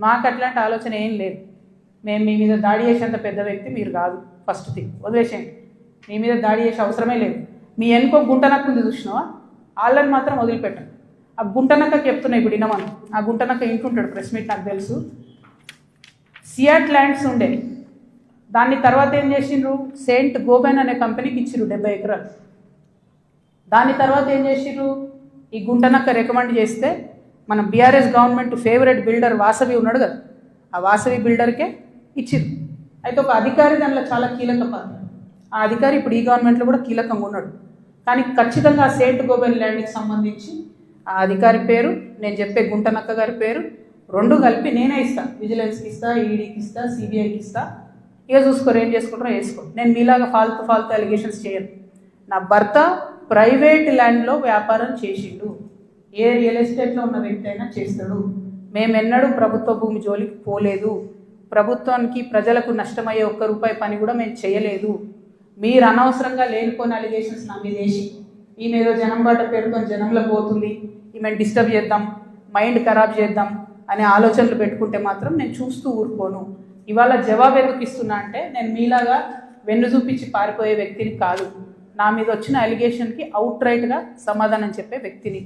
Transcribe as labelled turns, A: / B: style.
A: మాకు అట్లాంటి ఆలోచన ఏం లేదు. మేము మీ మీద దాడి చేసేంత పెద్ద వ్యక్తి మీరు కాదు. ఫస్ట్ థింగ్ వదిలేసేయండి. మీ మీద దాడి చేసే అవసరమే లేదు. మీ వెనుకో గుంటనక్క ఉంది చూసినావా, వాళ్ళని మాత్రం వదిలిపెట్టండి. ఆ గుంటనక్కకి చెప్తున్నాయి ఇప్పుడు వినమని. ఆ గుంటనక్క ఇంటుంటాడు, ప్రెస్ మీట్ నాకు తెలుసు. సియాట్ ల్యాండ్స్ ఉండే, దాన్ని తర్వాత ఏం చేసిండ్రు, సెయింట్ గోబెన్ అనే కంపెనీకి ఇచ్చిర్రు 70 ఎకరాలు. దాని తర్వాత ఏం చేసిర్రు, ఈ గుంటనక్క రికమెండ్ చేస్తే మన BRS government favourite builder Vasavi ఉన్నాడు కదా, ఆ వాసవి బిల్డర్కే ఇచ్చిర్రు. అయితే ఒక అధికారి దానిలో చాలా కీలక పాత్ర. ఆ అధికారి ఇప్పుడు ఈ గవర్నమెంట్లో కూడా కీలకంగా ఉన్నాడు. కానీ ఖచ్చితంగా ఆ సెయింట్ గోబెన్ ల్యాండ్కి సంబంధించి ఆ అధికారి పేరు, నేను చెప్పే గుంటనక్క గారి పేరు రెండు కలిపి నేనే ఇస్తాను. విజిలెన్స్కి ఇస్తా, ఈడీకి ఇస్తా, సిబిఐకి ఇస్తా. ఇక చూసుకోరు, ఏం చేసుకుంటారో వేసుకో. నేను మీలాగా ఫాల్తు అలిగేషన్స్ చేయను. నా భర్త ప్రైవేట్ ల్యాండ్లో వ్యాపారం చేసిండు. ఏ రియల్ ఎస్టేట్లో ఉన్న వ్యక్తి అయినా చేస్తాడు. మేమెన్నడూ ప్రభుత్వ భూమి జోలికి పోలేదు. ప్రభుత్వానికి ప్రజలకు నష్టమయ్యే ₹1 పని కూడా మేము చేయలేదు. మీరు అనవసరంగా లేనిపోయిన అలిగేషన్స్ నా మీద వేసి ఈమె ఏదో జనం బాట పేరుతో జనంలో పోతుంది, ఈమెను డిస్టర్బ్ చేద్దాం, మైండ్ ఖరాబ్ చేద్దాం అనే ఆలోచనలు పెట్టుకుంటే మాత్రం నేను చూస్తూ ఊరుకోను. ఇవాళ జవాబు ఎందుకు ఇస్తున్నా అంటే, నేను మీలాగా వెన్ను చూపించి పారిపోయే వ్యక్తిని కాదు. నా మీద వచ్చిన అలిగేషన్కి అవుట్ రైట్గా సమాధానం చెప్పే వ్యక్తిని.